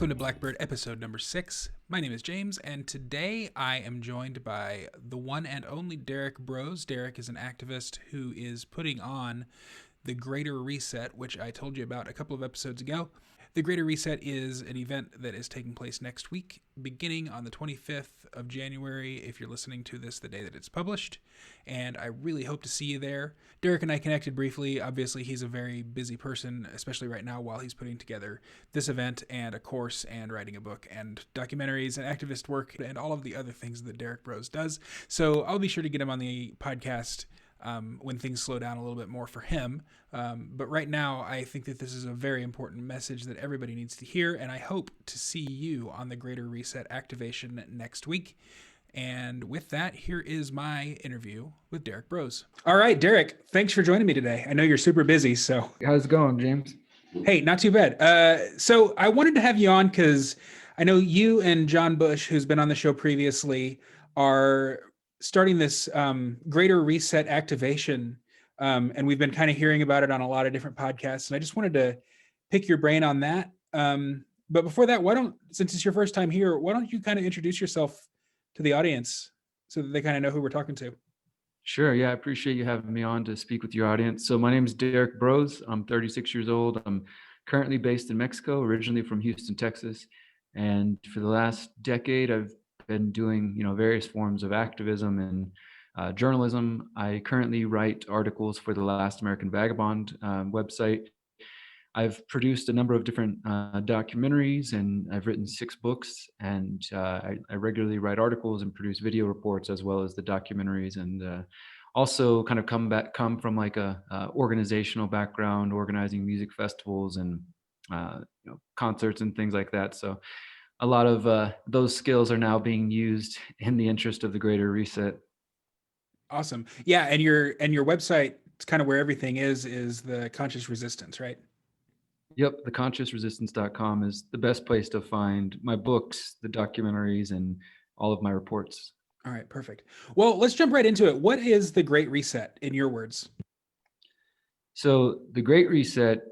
Welcome to Blackbird episode number 6. My name is James, and today I am joined by the one and only Derrick Broze. Derrick is an activist who is putting on the Greater Reset, which I told you about a couple of episodes ago. The Greater Reset is an event that is taking place next week, beginning on the 25th of January, if you're listening to this the day that it's published, and I really hope to see you there. Derrick and I connected briefly. Obviously, he's a very busy person, especially right now while he's putting together this event and a course and writing a book and documentaries and activist work and all of the other things that Derrick Broze does. So I'll be sure to get him on the podcast when things slow down a little bit more for him. But right now, I think that this is a very important message that everybody needs to hear, and I hope to see you on the Greater Reset activation next week. And with that, here is my interview with Derrick Broze. All right, Derrick, thanks for joining me today. I know you're super busy, so. How's it going, James? Hey, not too bad. So I wanted to have you on because I know you and John Bush, who's been on the show previously, are starting this Greater Reset activation, and we've been kind of hearing about it on a lot of different podcasts, and I just wanted to pick your brain on that. But before that, since it's your first time here, why don't you kind of introduce yourself to the audience so that they kind of know who we're talking to? Sure. Yeah, I appreciate you having me on to speak with your audience. So my name is Derrick Broze. I'm 36 years old. I'm currently based in Mexico, originally from Houston, Texas. And for the last decade, I've been doing, various forms of activism and journalism. I currently write articles for the Last American Vagabond website. I've produced a number of different documentaries, and I've written 6 books, and I regularly write articles and produce video reports as well as the documentaries, and also kind of come from like a organizational background, organizing music festivals and concerts and things like that. So a lot of those skills are now being used in the interest of the Greater Reset. Awesome. Yeah, and your website, it's kind of where everything is the Conscious Resistance, right? Yep, theconsciousresistance.com is the best place to find my books, the documentaries, and all of my reports. All right, perfect. Well, let's jump right into it. What is the Great Reset in your words? So the Great Reset,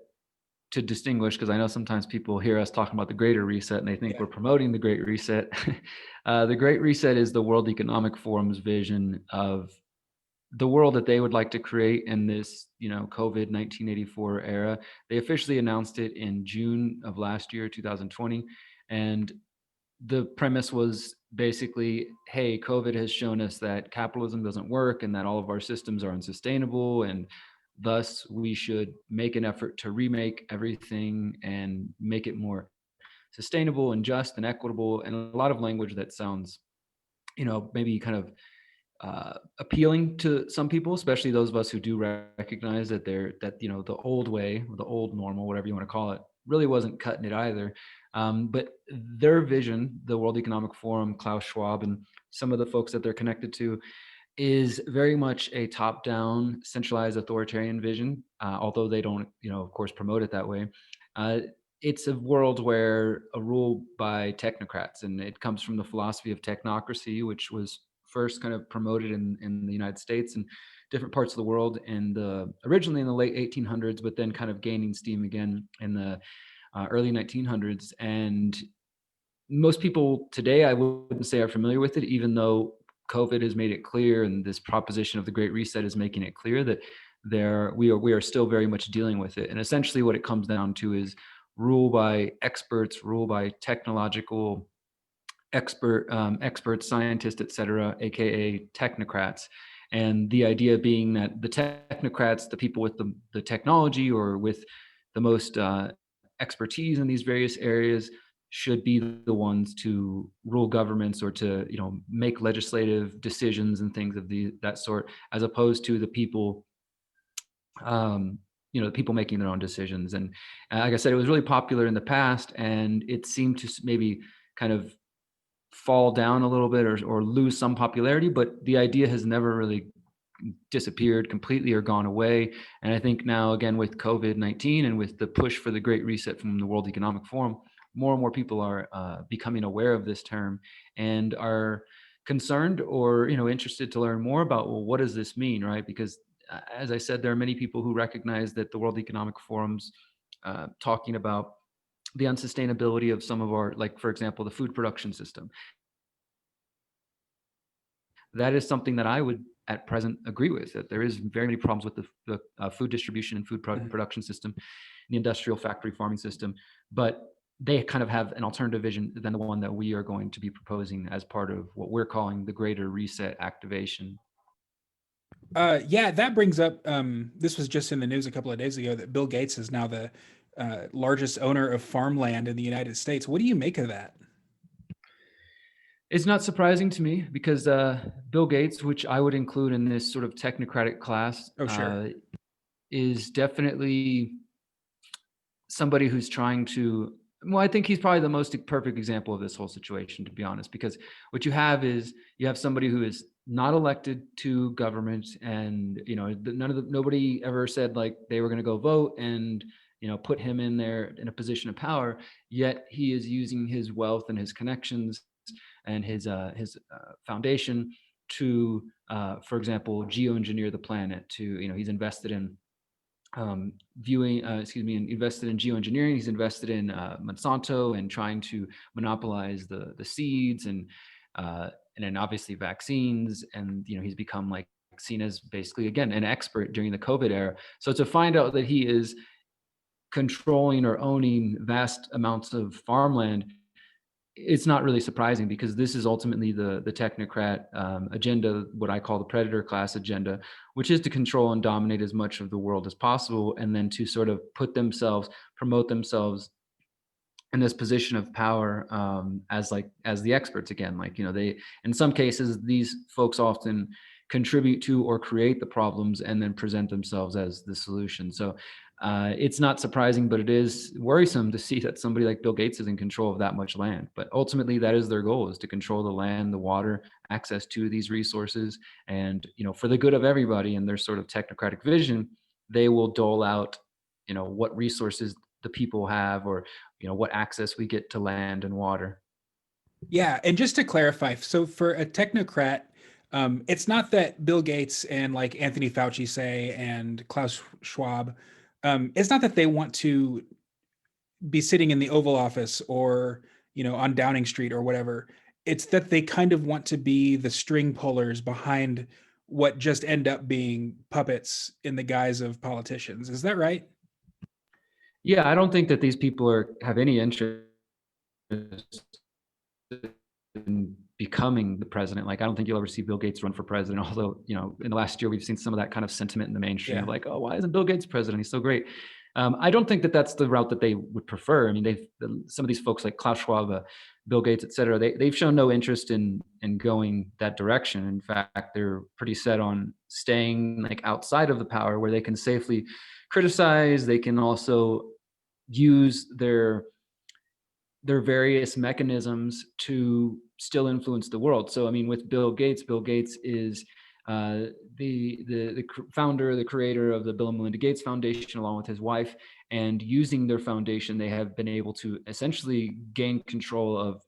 to distinguish, because I know sometimes people hear us talking about the Greater Reset and they think we're promoting the Great Reset. The Great Reset is the World Economic Forum's vision of the world that they would like to create in this, COVID 1984 era. They officially announced it in June of last year, 2020. And the premise was basically, hey, COVID has shown us that capitalism doesn't work and that all of our systems are unsustainable. And thus we should make an effort to remake everything and make it more sustainable and just and equitable. And a lot of language that sounds, maybe kind of appealing to some people, especially those of us who do recognize that the old way, or the old normal, whatever you want to call it, really wasn't cutting it either. But their vision, the World Economic Forum, Klaus Schwab, and some of the folks that they're connected to, is very much a top-down, centralized authoritarian vision, although they don't, of course, promote it that way. It's a world where a rule by technocrats, and it comes from the philosophy of technocracy, which was first kind of promoted in the United States and different parts of the world, and originally in the late 1800s, but then kind of gaining steam again in the early 1900s. And most people today, I wouldn't say, are familiar with it, even though COVID has made it clear, and this proposition of the Great Reset is making it clear that we are still very much dealing with it. And essentially what it comes down to is rule by experts, rule by technological experts, scientists, et cetera, aka technocrats. And the idea being that the technocrats, the people with the technology or with the most expertise in these various areas, should be the ones to rule governments or to make legislative decisions and things of that sort, as opposed to the people the people making their own decisions. And like I said, it was really popular in the past, and it seemed to maybe kind of fall down a little bit or lose some popularity, but the idea has never really disappeared completely or gone away. And I think now, again, with COVID-19 and with the push for the Great Reset from the World Economic Forum, more and more people are becoming aware of this term and are concerned or interested to learn more about, well, what does this mean, right? Because as I said, there are many people who recognize that the World Economic Forum's talking about the unsustainability of some of our, like, for example, the food production system. That is something that I would at present agree with, that there is very many problems with the food distribution and food Mhm. production system, the industrial factory farming system, but they kind of have an alternative vision than the one that we are going to be proposing as part of what we're calling the greater reset activation. Yeah, that brings up. This was just in the news a couple of days ago that Bill Gates is now the largest owner of farmland in the United States. What do you make of that? It's not surprising to me because Bill Gates, which I would include in this sort of technocratic class, Oh, sure. is definitely somebody who's trying to, well, I think he's probably the most perfect example of this whole situation, to be honest, because what you have is you have somebody who is not elected to government, and nobody ever said like they were going to go vote and put him in there in a position of power, yet he is using his wealth and his connections and his foundation to for example geoengineer the planet. To he's invested in invested in geoengineering. He's invested in Monsanto and trying to monopolize the seeds and then obviously vaccines. And he's become like seen as basically again an expert during the COVID era. So to find out that he is controlling or owning vast amounts of farmland, it's not really surprising, because this is ultimately the technocrat agenda, what I call the predator class agenda, which is to control and dominate as much of the world as possible, and then to sort of promote themselves in this position of power as the experts again. Like they, in some cases, these folks often contribute to or create the problems and then present themselves as the solution. So it's not surprising, but it is worrisome to see that somebody like Bill Gates is in control of that much land. But ultimately, that is their goal: is to control the land, the water, access to these resources, and for the good of everybody. And their sort of technocratic vision, they will dole out what resources the people have, or what access we get to land and water. Yeah, and just to clarify, so for a technocrat, it's not that Bill Gates and like Anthony Fauci say and Klaus Schwab, it's not that they want to be sitting in the Oval Office or on Downing Street or whatever. It's that they kind of want to be the string pullers behind what just end up being puppets in the guise of politicians. Is that right? Yeah, I don't think that these people have any interest in becoming the president. Like, I don't think you'll ever see Bill Gates run for president. Although, in the last year, we've seen some of that kind of sentiment in the mainstream Yeah. of like, oh, why isn't Bill Gates president? He's so great. I don't think that that's the route that they would prefer. I mean, some of these folks like Klaus Schwab, Bill Gates, et cetera, they've shown no interest in going that direction. In fact, they're pretty set on staying like outside of the power, where they can safely criticize. They can also use their various mechanisms to still influence the world. So, I mean, with Bill Gates is the founder, the creator of the Bill and Melinda Gates Foundation, along with his wife. And using their foundation, they have been able to essentially gain control of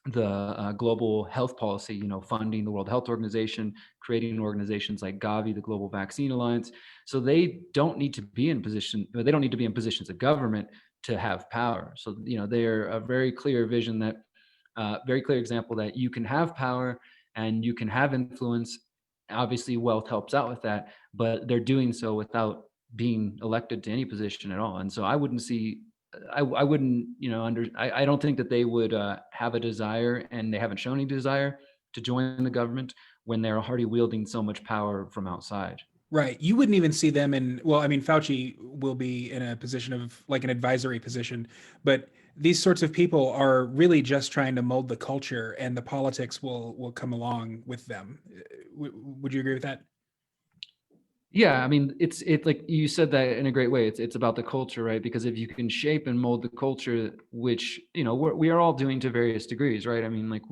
the global health policy, funding the World Health Organization, creating organizations like Gavi, the Global Vaccine Alliance. So they don't need to be in positions of government to have power. So, they're a very clear vision that, very clear example that you can have power and you can have influence. Obviously, wealth helps out with that, but they're doing so without being elected to any position at all. And so I wouldn't see I wouldn't, I don't think that they would have a desire, and they haven't shown any desire to join the government when they're already wielding so much power from outside. Right. You wouldn't even see them in, well, I mean, Fauci will be in a position of like an advisory position, but these sorts of people are really just trying to mold the culture, and the politics will come along with them. Would you agree with that? Yeah, I mean, it's like you said that in a great way. It's about the culture, right? Because if you can shape and mold the culture, which we are all doing to various degrees, right? I mean, like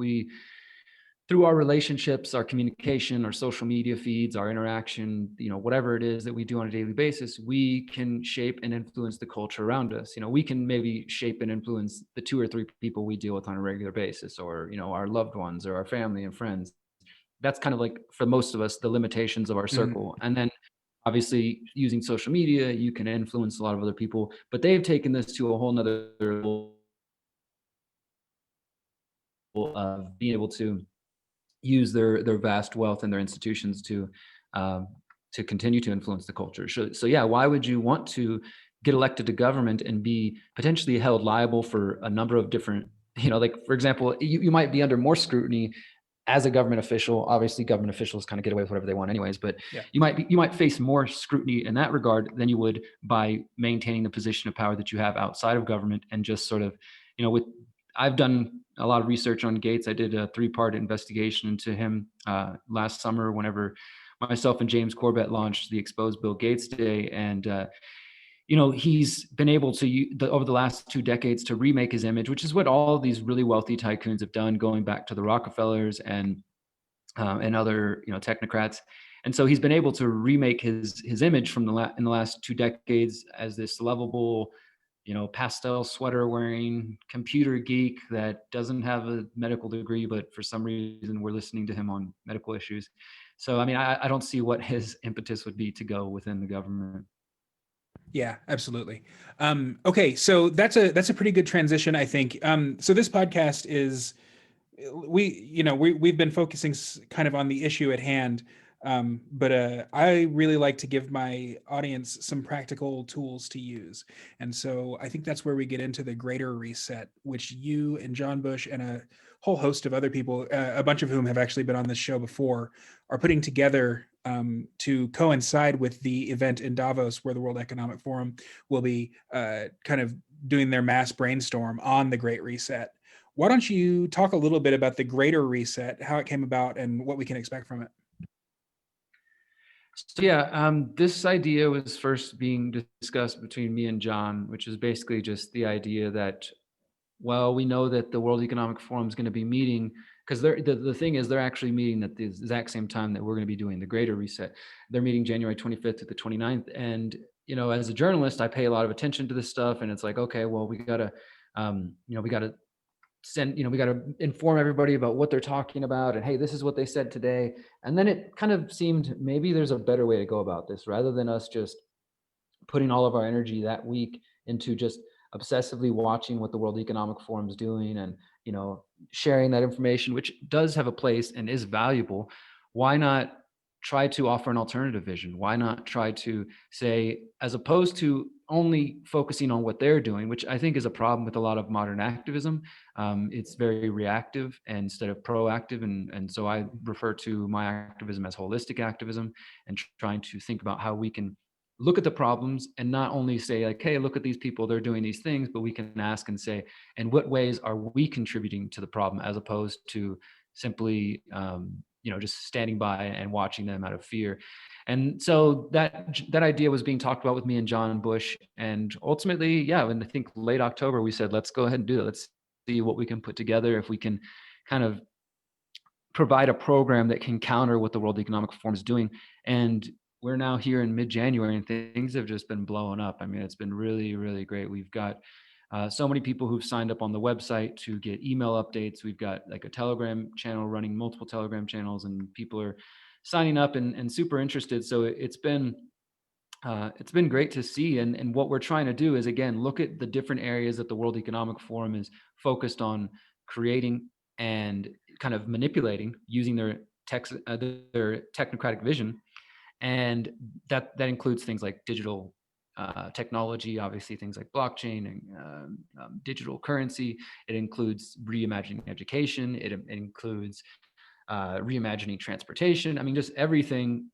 through our relationships, our communication, our social media feeds, our interaction, whatever it is that we do on a daily basis, we can shape and influence the culture around us. We can maybe shape and influence the 2 or 3 people we deal with on a regular basis, or, our loved ones or our family and friends. That's kind of like, for most of us, the limitations of our Mhm. circle. And then Obviously, using social media, you can influence a lot of other people, but they've taken this to a whole nother level of being able to use their vast wealth and their institutions um, to continue to influence the culture. So yeah, why would you want to get elected to government and be potentially held liable for a number of different, like for example, you might be under more scrutiny as a government official. Obviously, government officials kind of get away with whatever they want anyways, but Yeah. you might face more scrutiny in that regard than you would by maintaining the position of power that you have outside of government. And just sort of, with I've done a lot of research on Gates. I did a 3-part investigation into him last summer whenever myself and James Corbett launched the Exposed Bill Gates Day. And he's been able to over the last 2 decades to remake his image, which is what all of these really wealthy tycoons have done, going back to the Rockefellers and other technocrats. And so he's been able to remake his image from in the last 2 decades as this lovable, pastel sweater wearing computer geek that doesn't have a medical degree, but for some reason we're listening to him on medical issues. So I mean, I don't see what his impetus would be to go within the government. Yeah, absolutely. Okay, so that's a pretty good transition, I think. So this podcast is we've been focusing kind of on the issue at hand, but I really like to give my audience some practical tools to use, and so I think that's where we get into the greater reset, which you and John Bush and a whole host of other people, a bunch of whom have actually been on this show before, are putting together to coincide with the event in Davos, where the World Economic Forum will be kind of doing their mass brainstorm on the Great Reset. Why don't you talk a little bit about the greater reset, how it came about, and what we can expect from it? So yeah, this idea was first being discussed between me and John, which is basically just the idea that, well, we know that the World Economic Forum is going to be meeting, because the thing is, they're actually meeting at the exact same time that we're going to be doing the Greater Reset. They're meeting January 25th to the 29th. And, as a journalist, I pay a lot of attention to this stuff. And it's like, okay, well, we got to, we got to we got to inform everybody about what they're talking about. And hey, this is what they said today. And then it kind of seemed maybe there's a better way to go about this, rather than us just putting all of our energy that week into just obsessively watching what the World Economic Forum is doing and, sharing that information, which does have a place and is valuable. Why not try to offer an alternative vision? Why not try to say, as opposed to only focusing on what they're doing, which I think is a problem with a lot of modern activism. It's very reactive instead of proactive. And so I refer to my activism as holistic activism, and trying to think about how we can look at the problems and not only say like, hey, look at these people, they're doing these things, but we can ask and say, in what ways are we contributing to the problem, as opposed to simply just standing by and watching them out of fear. And so that idea was being talked about with me and John Bush. And ultimately, yeah, and I think late October, we said, let's go ahead and do it. Let's see what we can put together, if we can kind of provide a program that can counter what the World Economic Forum is doing. And we're now here in mid-January, and things have just been blowing up. I mean, it's been really, really great. We've got so many people who've signed up on the website to get email updates. We've got like a Telegram channel running, multiple Telegram channels, and people are signing up and super interested. So it's been great to see. And what we're trying to do is, again, look at the different areas that the World Economic Forum is focused on creating and kind of manipulating using their technocratic vision. And that includes things like digital technology, obviously things like blockchain and digital currency. It includes reimagining education. It includes reimagining transportation. I mean, just everything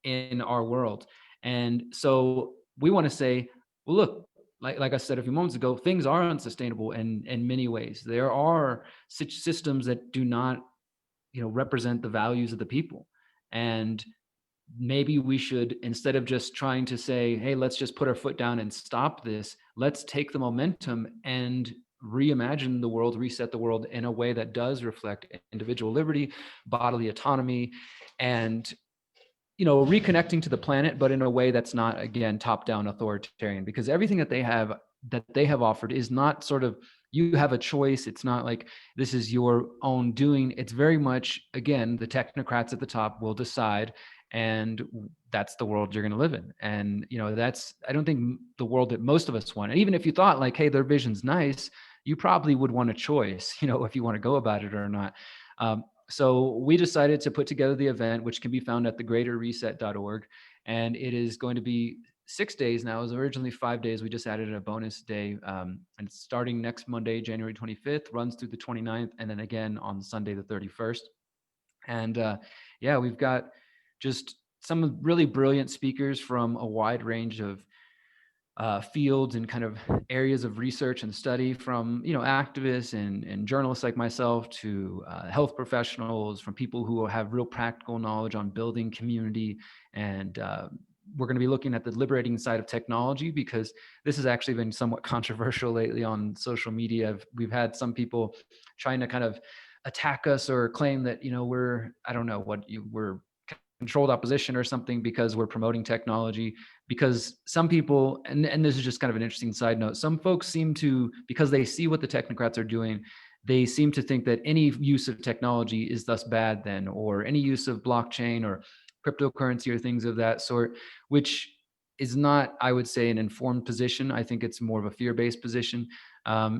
in our world. And so we want to say, well, look, like I said a few moments ago, things are unsustainable in many ways. There are such systems that do not, represent the values of the people. And maybe we should, instead of just trying to say, hey, let's just put our foot down and stop this, let's take the momentum and reimagine the world, reset the world in a way that does reflect individual liberty, bodily autonomy, and reconnecting to the planet, but in a way that's not, again, top-down authoritarian. Because everything that they have offered is not sort of, you have a choice. It's not like this is your own doing. It's very much, again, the technocrats at the top will decide, and that's the world you're going to live in. And, that's, I don't think the world that most of us want. And even if you thought like, hey, their vision's nice, you probably would want a choice, if you want to go about it or not. So we decided to put together the event, which can be found at thegreaterreset.org. And it is going to be 6 days now. It was originally 5 days. We just added a bonus day. And it's starting next Monday, January 25th, runs through the 29th, and then again on Sunday, the 31st. And yeah, we've got just some really brilliant speakers from a wide range of fields and kind of areas of research and study, from activists and journalists like myself to health professionals, from people who have real practical knowledge on building community. And we're going to be looking at the liberating side of technology, because this has actually been somewhat controversial lately on social media. We've had some people trying to kind of attack us or claim that we're, I don't know what we're controlled opposition or something because we're promoting technology. Because some people, and this is just kind of an interesting side note, some folks seem to, because they see what the technocrats are doing, they seem to think that any use of technology is thus bad then, or any use of blockchain or cryptocurrency or things of that sort, which is not, I would say, an informed position. I think it's more of a fear-based position.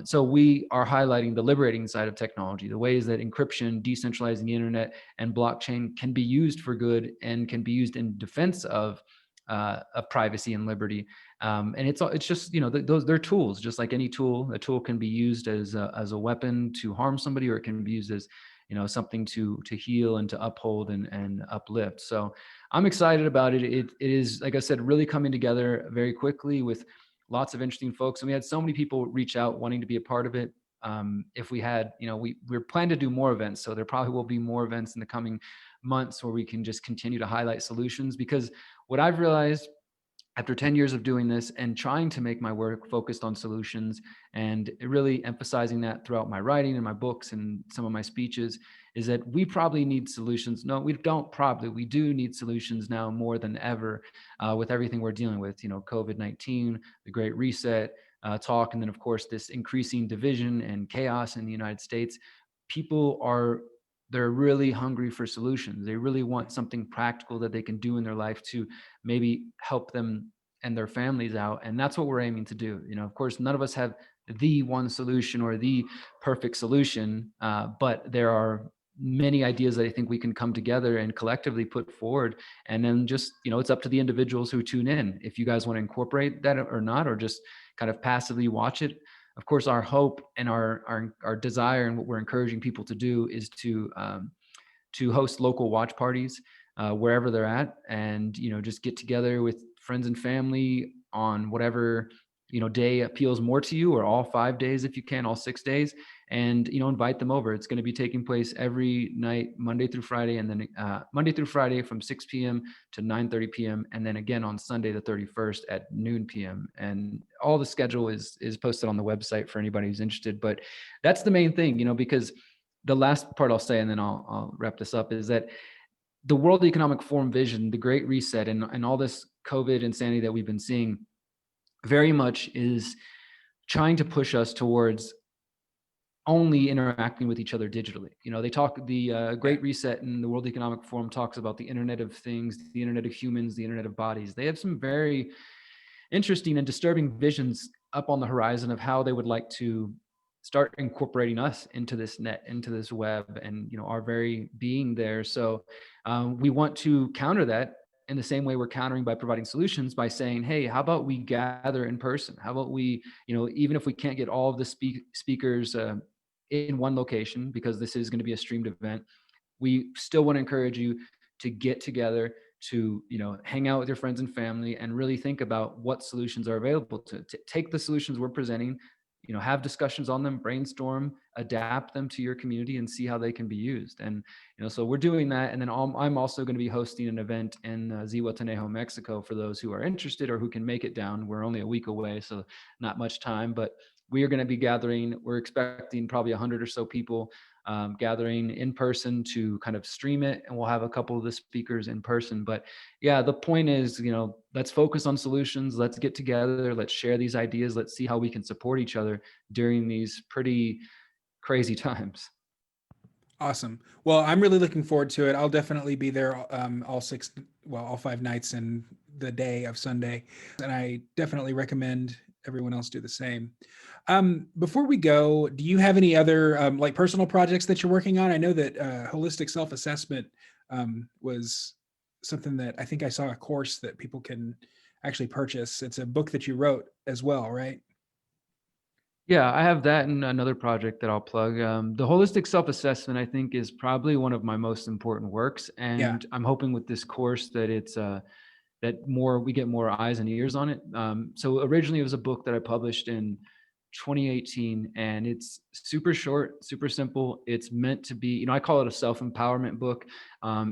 So we are highlighting the liberating side of technology, the ways that encryption, decentralizing the internet, and blockchain can be used for good and can be used in defense of privacy and liberty. And it's just, those, they're tools, just like any tool. A tool can be used as a weapon to harm somebody, or it can be used as, something to heal and to uphold and uplift. So I'm excited about it. It is, like I said, really coming together very quickly with lots of interesting folks. And we had so many people reach out wanting to be a part of it. If we had, we're planning to do more events. So there probably will be more events in the coming months where we can just continue to highlight solutions. Because what I've realized after 10 years of doing this and trying to make my work focused on solutions, and really emphasizing that throughout my writing and my books and some of my speeches, is that we probably need solutions. No, we don't probably. We do need solutions now more than ever, with everything we're dealing with, COVID-19, the Great Reset talk, and then, of course, this increasing division and chaos in the United States. People they're really hungry for solutions. They really want something practical that they can do in their life to maybe help them and their families out. And that's what we're aiming to do. Of course, none of us have the one solution or the perfect solution, but there are many ideas that I think we can come together and collectively put forward. And then just, it's up to the individuals who tune in, if you guys want to incorporate that or not, or just kind of passively watch it. Of course, our hope and our desire, and what we're encouraging people to do, is to host local watch parties wherever they're at, and just get together with friends and family on whatever day appeals more to you, or all 5 days if you can, all 6 days, and invite them over. It's going to be taking place every night, Monday through Friday, and then Monday through Friday from 6 p.m. to 9:30 p.m. and then again on Sunday the 31st at noon p.m. And all the schedule is posted on the website for anybody who's interested. But that's the main thing, because the last part I'll say, and then I'll wrap this up, is that the World Economic Forum vision, the Great Reset, and all this COVID insanity that we've been seeing very much is trying to push us towards only interacting with each other digitally. They talk, the Great Reset and the World Economic Forum talks about the Internet of Things, the Internet of Humans, the Internet of Bodies. They have some very interesting and disturbing visions up on the horizon of how they would like to start incorporating us into this net, into this web, and our very being there. So we want to counter that in the same way we're countering by providing solutions, by saying, hey, how about we gather in person? How about we, even if we can't get all of the speakers in one location, because this is going to be a streamed event, we still want to encourage you to get together, to hang out with your friends and family, and really think about what solutions are available, to take the solutions we're presenting, have discussions on them, brainstorm, adapt them to your community, and see how they can be used. And so we're doing that. And then I'm also going to be hosting an event in Zihuatanejo, Mexico, for those who are interested or who can make it down. We're only a week away, so not much time, but we are going to be gathering. We're expecting probably 100 or so people gathering in person to kind of stream it, and we'll have a couple of the speakers in person. But yeah, the point is, let's focus on solutions. Let's get together. Let's share these ideas. Let's see how we can support each other during these pretty crazy times. Awesome. Well, I'm really looking forward to it. I'll definitely be there all 5 nights and the day of Sunday. And I definitely recommend everyone else do the same. Before we go, do you have any other like personal projects that you're working on? I know that holistic self-assessment was something that I think I saw a course that people can actually purchase. It's a book that you wrote as well, right? Yeah, I have that and another project that I'll plug. The holistic self-assessment, I think, is probably one of my most important works, Yeah. and I'm hoping with this course that it's that more we get more eyes and ears on it. So originally, it was a book that I published in 2018, and it's super short, super simple. It's meant to be, I call it a self-empowerment book.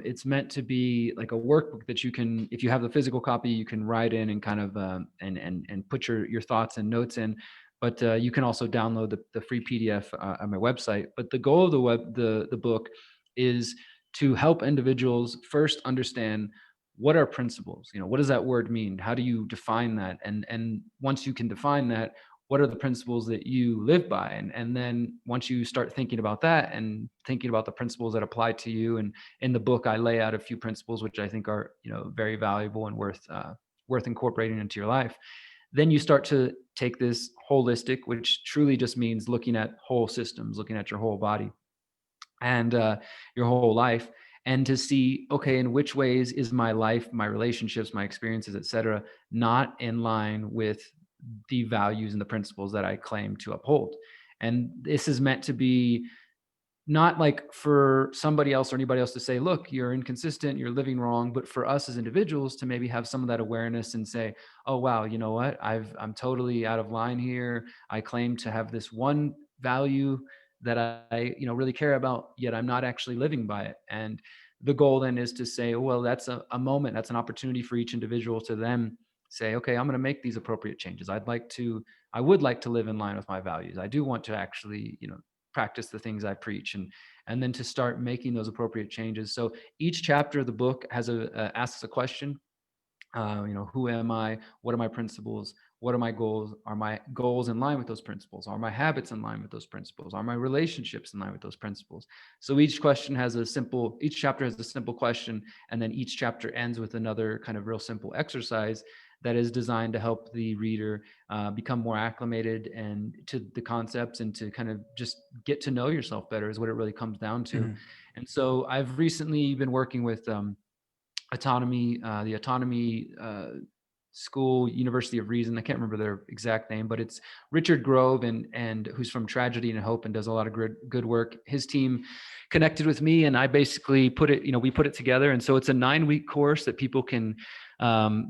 It's meant to be like a workbook that you can, if you have the physical copy, you can write in and kind of and put your thoughts and notes in. But you can also download the free PDF on my website. But the goal of the book is to help individuals first understand what are principles. What does that word mean? How do you define that? And once you can define that, what are the principles that you live by? And then once you start thinking about that and thinking about the principles that apply to you, and in the book I lay out a few principles which I think are very valuable and worth incorporating into your life. Then you start to take this holistic, which truly just means looking at whole systems, looking at your whole body and your whole life, and to see, okay, in which ways is my life, my relationships, my experiences, etc., not in line with the values and the principles that I claim to uphold. And this is meant to be not like for somebody else or anybody else to say, look, you're inconsistent, you're living wrong, but for us as individuals to maybe have some of that awareness and say, oh wow, you know what, I'm totally out of line here. I claim to have this one value that I really care about, yet I'm not actually living by it. And the goal then is to say, well, that's a moment, that's an opportunity for each individual to then say, okay, I'm going to make these appropriate changes. I would like to live in line with my values. I do want to actually, practice the things I preach, and then to start making those appropriate changes. So each chapter of the book asks a question. Who am I? What are my principles? What are my goals? Are my goals in line with those principles? Are my habits in line with those principles? Are my relationships in line with those principles? So each chapter has a simple question, and then each chapter ends with another kind of real simple exercise that is designed to help the reader become more acclimated and to the concepts, and to kind of just get to know yourself better is what it really comes down to. Mhm. And so I've recently been working with the autonomy school, University of Reason. I can't remember their exact name, but it's Richard Grove, and who's from Tragedy and Hope and does a lot of good work. His team connected with me, and I basically we put it together. And so it's a 9-week course that people can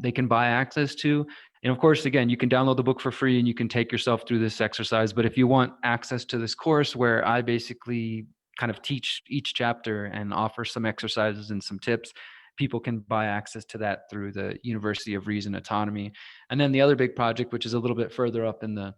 they can buy access to. And of course, again, you can download the book for free and you can take yourself through this exercise. But if you want access to this course where I basically kind of teach each chapter and offer some exercises and some tips, people can buy access to that through the University of Reason Autonomy. And then the other big project, which is a little bit further up in the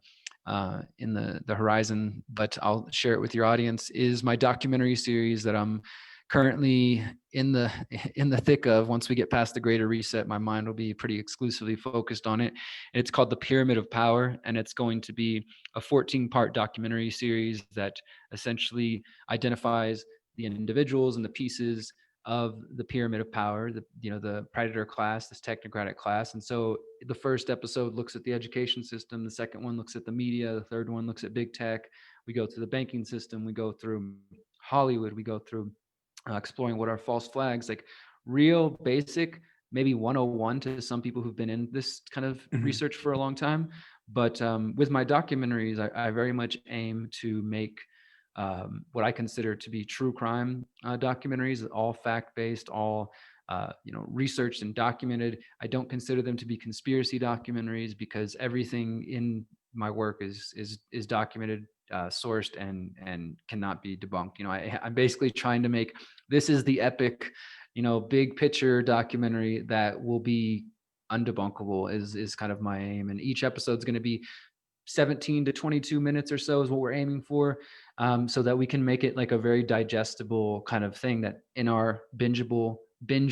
horizon, but I'll share it with your audience, is my documentary series that I'm currently in the thick of. Once we get past the greater reset, my mind will be pretty exclusively focused on it. It's called The Pyramid of Power, and it's going to be a 14-part documentary series that essentially identifies the individuals and the pieces of the pyramid of power, the predator class, this technocratic class. And so the first episode looks at the education system, the second one looks at the media, the third one looks at big tech. We go through the banking system, we go through Hollywood, we go through exploring what are false flags, like real basic, maybe 101 to some people who've been in this kind of Mhm. research for a long time. But with my documentaries, I very much aim to make what I consider to be true crime documentaries, all fact-based, all researched and documented. I don't consider them to be conspiracy documentaries because everything in my work is documented, sourced, and cannot be debunked. I'm basically trying to make, this is the epic, big picture documentary that will be undebunkable is kind of my aim. And each episode is going to be 17 to 22 minutes or so is what we're aiming for, so that we can make it like a very digestible kind of thing that in our binge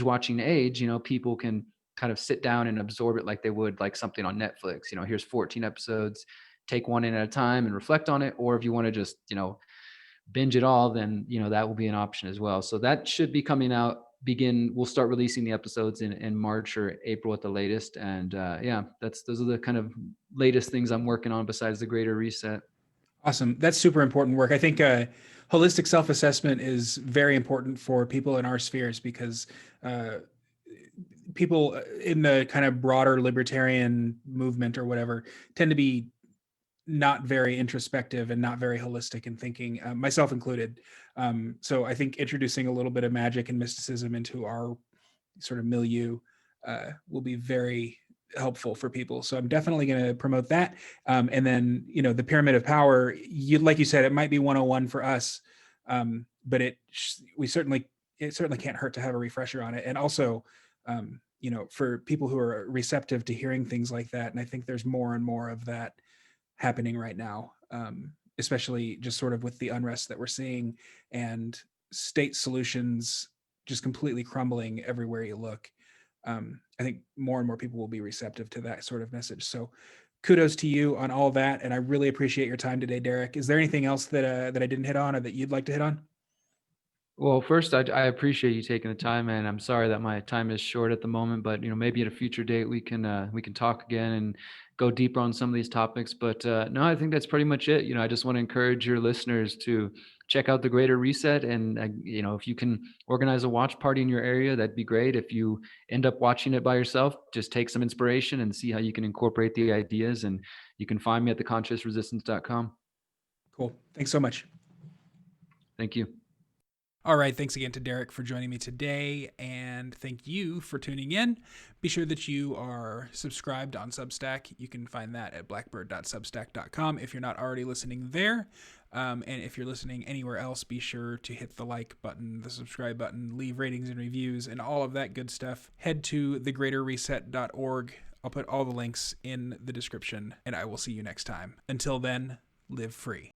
watching age, people can kind of sit down and absorb it like they would like something on Netflix. Here's 14 episodes, take one in at a time and reflect on it. Or if you want to just, binge it all, then that will be an option as well. So that should be coming out. We'll start releasing the episodes in March or April at the latest. And yeah, those are the kind of latest things I'm working on besides the Greater Reset. Awesome. That's super important work. I think holistic self-assessment is very important for people in our spheres because uh, people in the kind of broader libertarian movement or whatever tend to be not very introspective and not very holistic in thinking, myself included. So I think introducing a little bit of magic and mysticism into our sort of milieu will be very helpful for people. So I'm definitely going to promote that. And then, the pyramid of power, like you said, it might be 101 for us, but it certainly can't hurt to have a refresher on it. And also, for people who are receptive to hearing things like that. And I think there's more and more of that happening right now, especially just sort of with the unrest that we're seeing and state solutions just completely crumbling everywhere you look. I think more and more people will be receptive to that sort of message. So kudos to you on all that. And I really appreciate your time today, Derrick. Is there anything else that I didn't hit on or that you'd like to hit on? Well, first, I appreciate you taking the time, and I'm sorry that my time is short at the moment. But maybe at a future date we can talk again and go deeper on some of these topics. But no, I think that's pretty much it. I just want to encourage your listeners to check out the Greater Reset, and if you can organize a watch party in your area, that'd be great. If you end up watching it by yourself, just take some inspiration and see how you can incorporate the ideas. And you can find me at theconsciousresistance.com. Cool. Thanks so much. Thank you. All right. Thanks again to Derrick for joining me today. And thank you for tuning in. Be sure that you are subscribed on Substack. You can find that at blackbird.substack.com if you're not already listening there. And if you're listening anywhere else, be sure to hit the like button, the subscribe button, leave ratings and reviews, and all of that good stuff. Head to thegreaterreset.org. I'll put all the links in the description, and I will see you next time. Until then, live free.